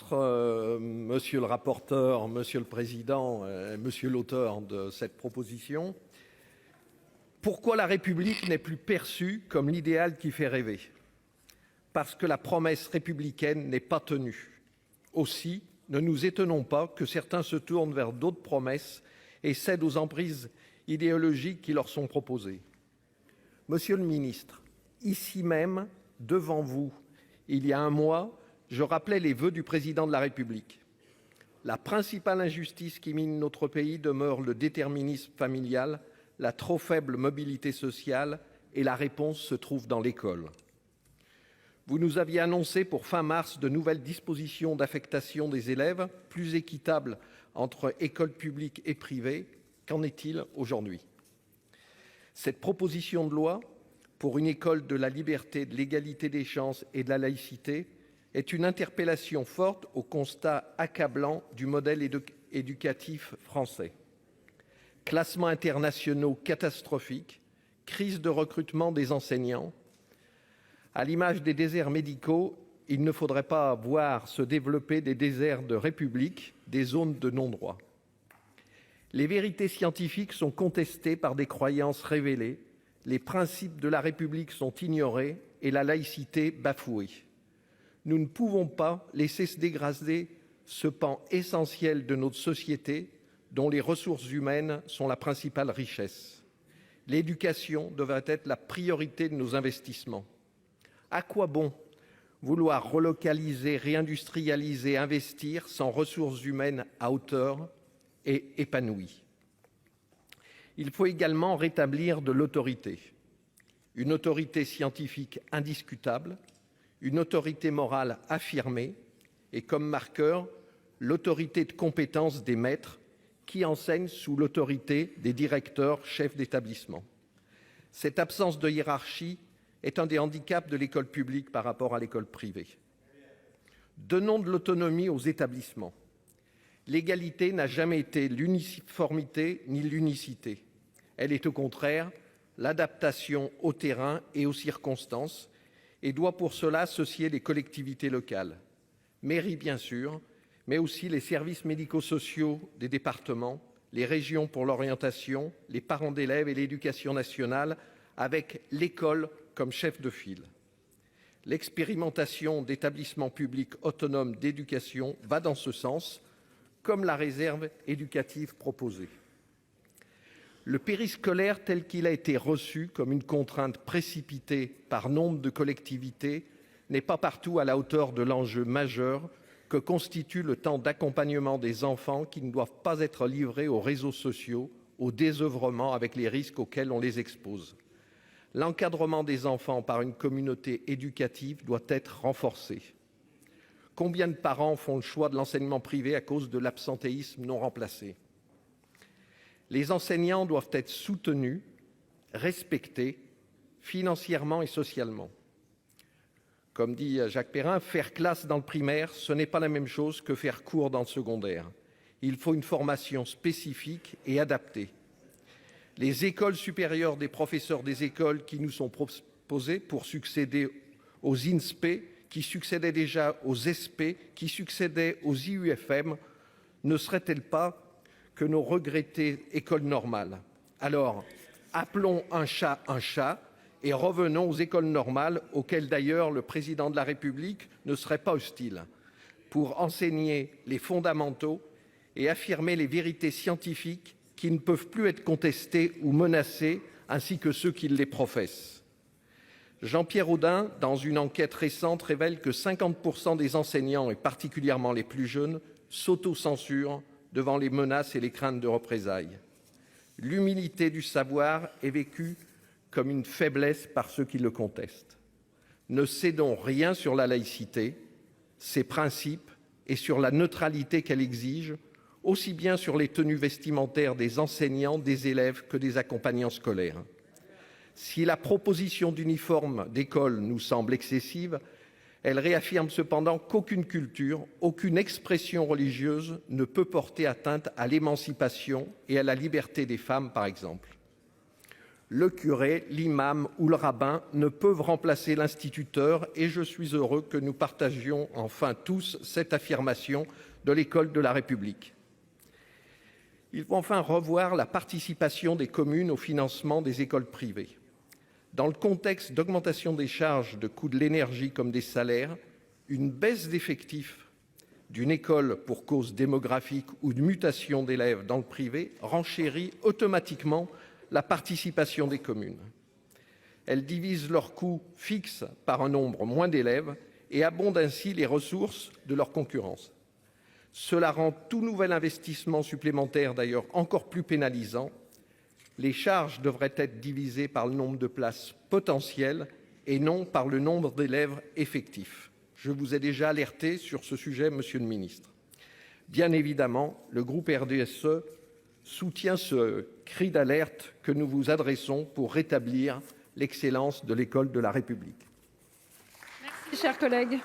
ministre, monsieur le rapporteur, monsieur le président, monsieur l'auteur de cette proposition, pourquoi la République n'est plus perçue comme l'idéal qui fait rêver? Parce que la promesse républicaine n'est pas tenue. Aussi, ne nous étonnons pas que certains se tournent vers d'autres promesses et cèdent aux emprises idéologiques qui leur sont proposées. Monsieur le ministre, ici même, devant vous, il y a un mois, je rappelais les vœux du président de la République. La principale injustice qui mine notre pays demeure le déterminisme familial, la trop faible mobilité sociale, et la réponse se trouve dans l'école. Vous nous aviez annoncé pour fin mars de nouvelles dispositions d'affectation des élèves plus équitables entre écoles publiques et privées. Qu'en est-il aujourd'hui? Cette proposition de loi pour une école de la liberté, de l'égalité des chances et de la laïcité est une interpellation forte au constat accablant du modèle éducatif français. Classements internationaux catastrophiques, crise de recrutement des enseignants. À l'image des déserts médicaux, il ne faudrait pas voir se développer des déserts de république, des zones de non-droit. Les vérités scientifiques sont contestées par des croyances révélées, les principes de la République sont ignorés et la laïcité bafouée. Nous ne pouvons pas laisser se dégrader ce pan essentiel de notre société dont les ressources humaines sont la principale richesse. L'éducation devrait être la priorité de nos investissements. À quoi bon vouloir relocaliser, réindustrialiser, investir sans ressources humaines à hauteur et épanouies? Il faut également rétablir de l'autorité. Une autorité scientifique indiscutable, une autorité morale affirmée et comme marqueur, l'autorité de compétence des maîtres qui enseignent sous l'autorité des directeurs, chefs d'établissement. Cette absence de hiérarchie est un des handicaps de l'école publique par rapport à l'école privée. Donnons de l'autonomie aux établissements. L'égalité n'a jamais été l'uniformité ni l'unicité. Elle est au contraire l'adaptation au terrain et aux circonstances et doit pour cela associer les collectivités locales, mairies bien sûr, mais aussi les services médico-sociaux des départements, les régions pour l'orientation, les parents d'élèves et l'éducation nationale, avec l'école comme chef de file. L'expérimentation d'établissements publics autonomes d'éducation va dans ce sens, comme la réserve éducative proposée. Le périscolaire tel qu'il a été reçu comme une contrainte précipitée par nombre de collectivités n'est pas partout à la hauteur de l'enjeu majeur que constitue le temps d'accompagnement des enfants qui ne doivent pas être livrés aux réseaux sociaux, au désœuvrement avec les risques auxquels on les expose. L'encadrement des enfants par une communauté éducative doit être renforcé. Combien de parents font le choix de l'enseignement privé à cause de l'absentéisme non remplacé? Les enseignants doivent être soutenus, respectés, financièrement et socialement. Comme dit Jacques Perrin, faire classe dans le primaire, ce n'est pas la même chose que faire cours dans le secondaire. Il faut une formation spécifique et adaptée. Les écoles supérieures des professeurs des écoles qui nous sont proposées pour succéder aux INSPE, qui succédaient déjà aux SP, qui succédaient aux IUFM, ne seraient-elles pas que nos regrettées écoles normales? Alors, appelons un chat et revenons aux écoles normales, auxquelles d'ailleurs le président de la République ne serait pas hostile, pour enseigner les fondamentaux et affirmer les vérités scientifiques qui ne peuvent plus être contestées ou menacées, ainsi que ceux qui les professent. Jean-Pierre Audin, dans une enquête récente, révèle que 50% des enseignants, et particulièrement les plus jeunes, s'autocensurent devant les menaces et les craintes de représailles. L'humilité du savoir est vécue comme une faiblesse par ceux qui le contestent. Ne cédons rien sur la laïcité, ses principes et sur la neutralité qu'elle exige, aussi bien sur les tenues vestimentaires des enseignants, des élèves que des accompagnants scolaires. Si la proposition d'uniforme d'école nous semble excessive, elle réaffirme cependant qu'aucune culture, aucune expression religieuse ne peut porter atteinte à l'émancipation et à la liberté des femmes, par exemple. Le curé, l'imam ou le rabbin ne peuvent remplacer l'instituteur et je suis heureux que nous partagions enfin tous cette affirmation de l'école de la République. Il faut enfin revoir la participation des communes au financement des écoles privées. Dans le contexte d'augmentation des charges de coûts de l'énergie comme des salaires, une baisse d'effectifs d'une école pour cause démographique ou de mutation d'élèves dans le privé renchérit automatiquement la participation des communes. Elles divisent leurs coûts fixes par un nombre moins d'élèves et abondent ainsi les ressources de leur concurrence. Cela rend tout nouvel investissement supplémentaire d'ailleurs encore plus pénalisant. Les charges devraient être divisées par le nombre de places potentielles et non par le nombre d'élèves effectifs. Je vous ai déjà alerté sur ce sujet, monsieur le ministre. Bien évidemment, le groupe RDSE soutient ce cri d'alerte que nous vous adressons pour rétablir l'excellence de l'école de la République. Merci, chers collègues.